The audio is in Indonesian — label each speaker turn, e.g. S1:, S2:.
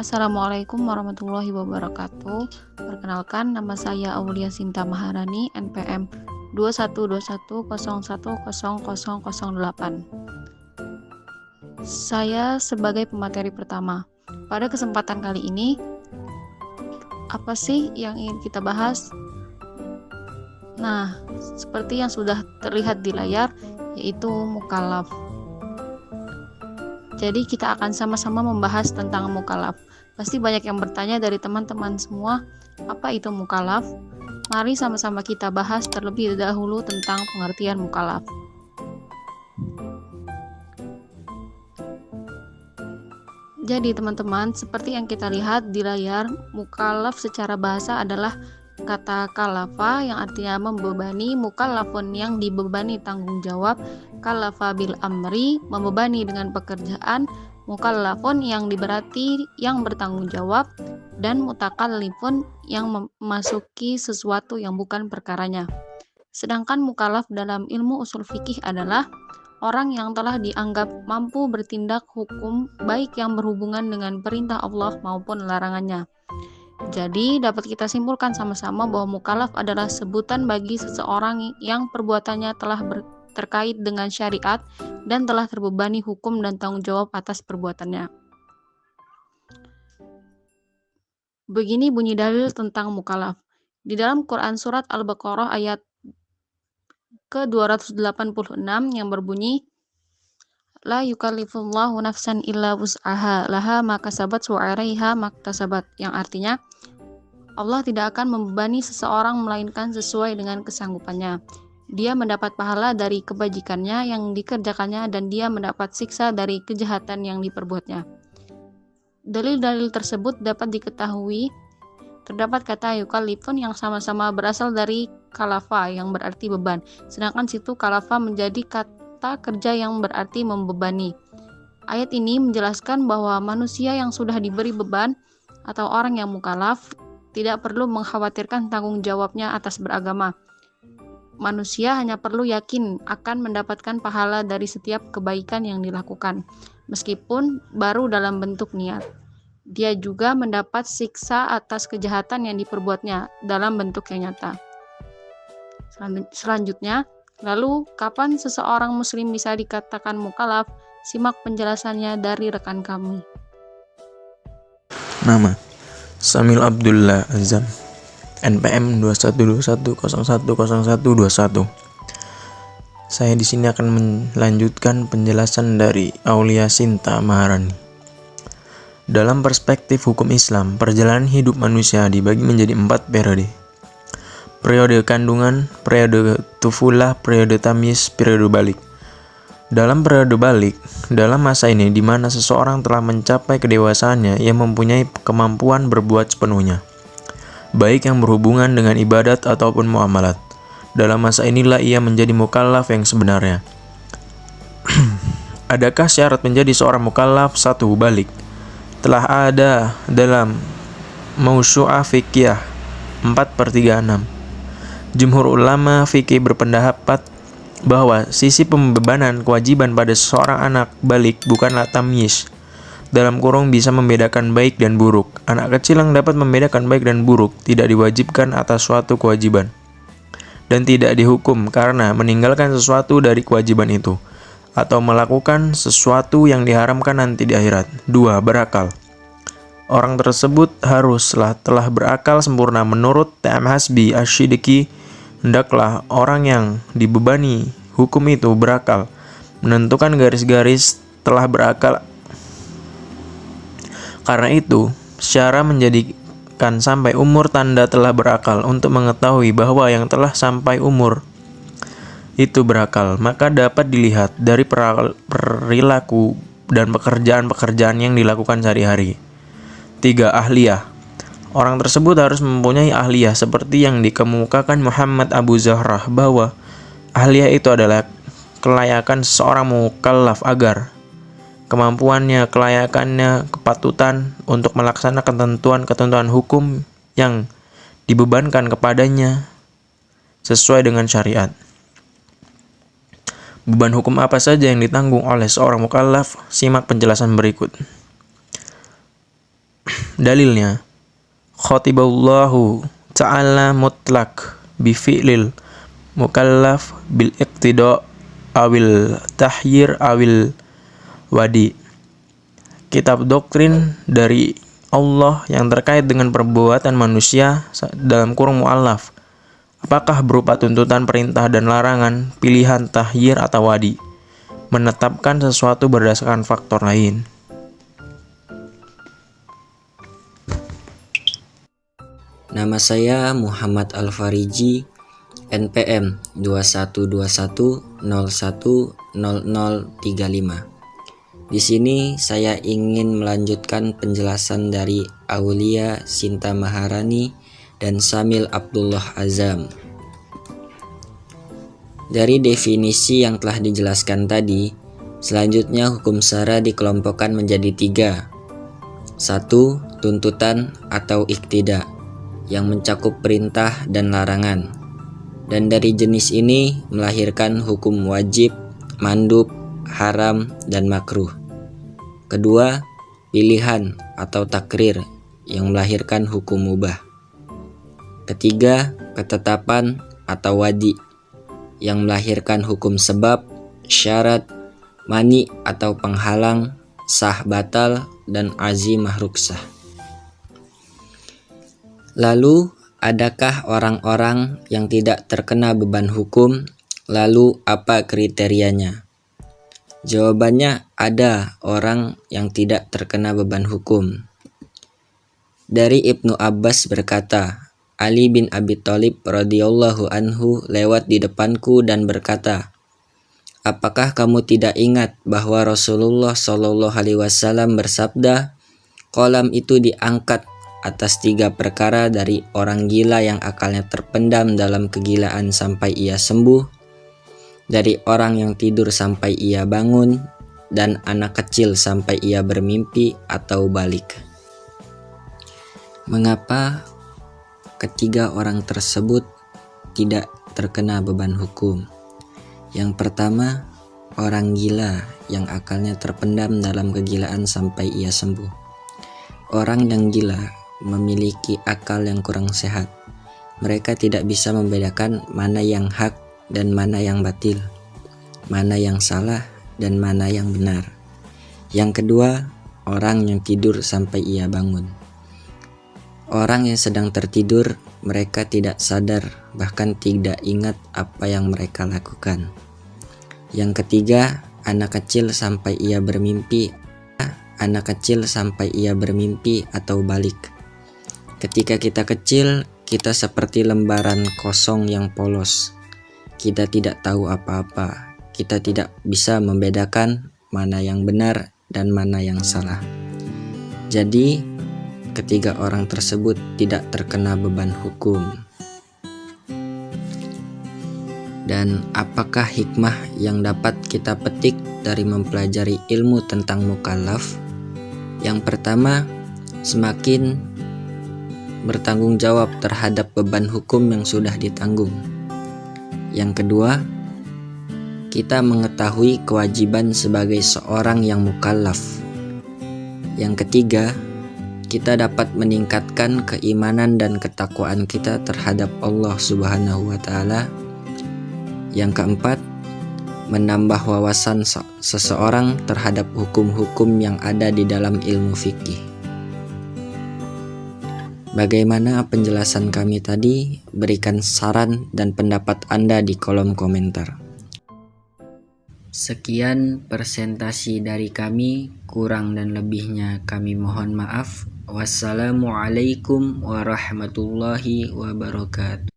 S1: Assalamualaikum warahmatullahi wabarakatuh. Perkenalkan, nama saya Aulia Sinta Maharani, NPM 2121010008. Saya sebagai pemateri pertama. Pada kesempatan kali ini, apa sih yang ingin kita bahas? Nah, seperti yang sudah terlihat di layar, yaitu mukallaf. Jadi kita akan sama-sama membahas tentang mukallaf. Pasti banyak yang bertanya dari teman-teman semua, apa itu mukallaf? Mari sama-sama kita bahas terlebih dahulu tentang pengertian mukallaf. Jadi teman-teman, seperti yang kita lihat di layar, mukallaf secara bahasa adalah kata kalafa yang artinya membebani, mukallafun yang dibebani tanggung jawab, kalafa bil amri membebani dengan pekerjaan, mukallafun yang diberati yang bertanggung jawab, dan mutakallifun yang memasuki sesuatu yang bukan perkaranya. Sedangkan mukallaf dalam ilmu usul fikih adalah orang yang telah dianggap mampu bertindak hukum baik yang berhubungan dengan perintah Allah maupun larangannya. Jadi dapat kita simpulkan sama-sama bahwa mukallaf adalah sebutan bagi seseorang yang perbuatannya telah terkait dengan syariat dan telah terbebani hukum dan tanggung jawab atas perbuatannya. Begini bunyi dalil tentang mukallaf. Di dalam Quran surat Al-Baqarah ayat ke-286 yang berbunyi, La yukallifullahu nafsan illa wus'aha laha ma kasabat wa 'alaiha maktasabat, yang artinya Allah tidak akan membebani seseorang melainkan sesuai dengan kesanggupannya. Dia mendapat pahala dari kebajikannya yang dikerjakannya dan dia mendapat siksa dari kejahatan yang diperbuatnya. Dalil-dalil tersebut dapat diketahui terdapat kata yukallifun yang sama-sama berasal dari kalafa yang berarti beban, sedangkan situ kalafa menjadi kata kerja yang berarti membebani. Ayat ini menjelaskan bahwa manusia yang sudah diberi beban atau orang yang mukallaf tidak perlu mengkhawatirkan tanggung jawabnya atas beragama. Manusia hanya perlu yakin akan mendapatkan pahala dari setiap kebaikan yang dilakukan, meskipun baru dalam bentuk niat. Dia juga mendapat siksa atas kejahatan yang diperbuatnya dalam bentuk yang nyata. Selanjutnya, lalu kapan seseorang muslim bisa dikatakan mukallaf? Simak penjelasannya dari rekan kami.
S2: Nama: Samil Abdullah Azam, NPM 2121010121. Saya di sini akan melanjutkan penjelasan dari Aulia Sinta Maharani. Dalam perspektif hukum Islam, perjalanan hidup manusia dibagi menjadi 4 periode. Periode kandungan, periode tufulah, periode tamyiz, periode balik. Dalam periode balik, dalam masa ini di mana seseorang telah mencapai kedewasaannya, ia mempunyai kemampuan berbuat sepenuhnya, baik yang berhubungan dengan ibadat ataupun muamalat. Dalam masa inilah ia menjadi mukallaf yang sebenarnya. Adakah syarat menjadi seorang mukallaf? 1. Balik. Telah ada dalam Mausu'ah Fiqhiyah 4/36. Jumhur ulama fikih berpendapat bahwa sisi pembebanan kewajiban pada seorang anak balik bukanlah tamyiz, dalam kurung bisa membedakan baik dan buruk. Anak kecil yang dapat membedakan baik dan buruk tidak diwajibkan atas suatu kewajiban dan tidak dihukum karena meninggalkan sesuatu dari kewajiban itu atau melakukan sesuatu yang diharamkan nanti di akhirat. 2. Berakal. Orang tersebut haruslah telah berakal sempurna menurut T.M. Hasbi Ash-Shidiki. Hendaklah orang yang dibebani hukum itu berakal, menentukan garis-garis telah berakal. Karena itu, secara menjadikan sampai umur tanda telah berakal untuk mengetahui bahwa yang telah sampai umur itu berakal, maka dapat dilihat dari perilaku dan pekerjaan-pekerjaan yang dilakukan sehari-hari. 3. Ahliyah. Orang tersebut harus mempunyai ahliyah seperti yang dikemukakan Muhammad Abu Zahrah bahwa ahliyah itu adalah kelayakan seorang mukallaf agar kemampuannya, kelayakannya, kepatutan untuk melaksanakan ketentuan-ketentuan hukum yang dibebankan kepadanya sesuai dengan syariat. Beban hukum apa saja yang ditanggung oleh seorang mukallaf? Simak penjelasan berikut. Dalilnya, khatiballahu ta'ala mutlak bifi'lil mukallaf bil iqtida awil tahyir awil wadi. Kitab doktrin dari Allah yang terkait dengan perbuatan manusia dalam kurung mu'allaf, apakah berupa tuntutan perintah dan larangan, pilihan tahyir atau wadi, menetapkan sesuatu berdasarkan faktor lain.
S3: Nama saya Muhammad Al-Fariji, NPM 2121010035. Di sini saya ingin melanjutkan penjelasan dari Aulia Sinta Maharani dan Samil Abdullah Azam. Dari definisi yang telah dijelaskan tadi, selanjutnya hukum syara dikelompokkan menjadi 3. 1. Tuntutan atau iktida, yang mencakup perintah dan larangan. Dan dari jenis ini melahirkan hukum wajib, mandub, haram, dan makruh. Kedua, pilihan atau takrir, yang melahirkan hukum mubah. Ketiga, ketetapan atau wadi, yang melahirkan hukum sebab, syarat, mani atau penghalang, sah batal, dan azimah ruksah. Lalu, adakah orang-orang yang tidak terkena beban hukum? Lalu, apa kriterianya? Jawabannya, ada orang yang tidak terkena beban hukum. Dari Ibnu Abbas berkata, Ali bin Abi Thalib radhiyallahu anhu lewat di depanku dan berkata, apakah kamu tidak ingat bahwa Rasulullah Shallallahu Alaihi Wasallam bersabda, kolam itu diangkat atas 3 perkara dari orang gila yang akalnya terpendam dalam kegilaan sampai ia sembuh, dari orang yang tidur sampai ia bangun, dan anak kecil sampai ia bermimpi atau balik. Mengapa ketiga orang tersebut tidak terkena beban hukum? Yang pertama, orang gila yang akalnya terpendam dalam kegilaan sampai ia sembuh. Orang yang gila memiliki akal yang kurang sehat. Mereka tidak bisa membedakan mana yang hak dan mana yang batil, mana yang salah dan mana yang benar. Yang kedua, orang yang tidur sampai ia bangun. Orang yang sedang tertidur, mereka tidak sadar, bahkan tidak ingat apa yang mereka lakukan. Yang ketiga, anak kecil sampai ia bermimpi, atau balik. Ketika kita kecil, kita seperti lembaran kosong yang polos. Kita tidak tahu apa-apa. Kita tidak bisa membedakan mana yang benar dan mana yang salah. Jadi, ketiga orang tersebut tidak terkena beban hukum. Dan apakah hikmah yang dapat kita petik dari mempelajari ilmu tentang mukallaf? Yang pertama, semakin bertanggung jawab terhadap beban hukum yang sudah ditanggung. Yang kedua, kita mengetahui kewajiban sebagai seorang yang mukallaf. Yang ketiga, kita dapat meningkatkan keimanan dan ketakwaan kita terhadap Allah Subhanahu wa Ta'ala. Yang keempat, menambah wawasan seseorang terhadap hukum-hukum yang ada di dalam ilmu fikih. Bagaimana penjelasan kami tadi? Berikan saran dan pendapat Anda di kolom komentar. Sekian presentasi dari kami, kurang dan lebihnya kami mohon maaf. Wassalamualaikum warahmatullahi wabarakatuh.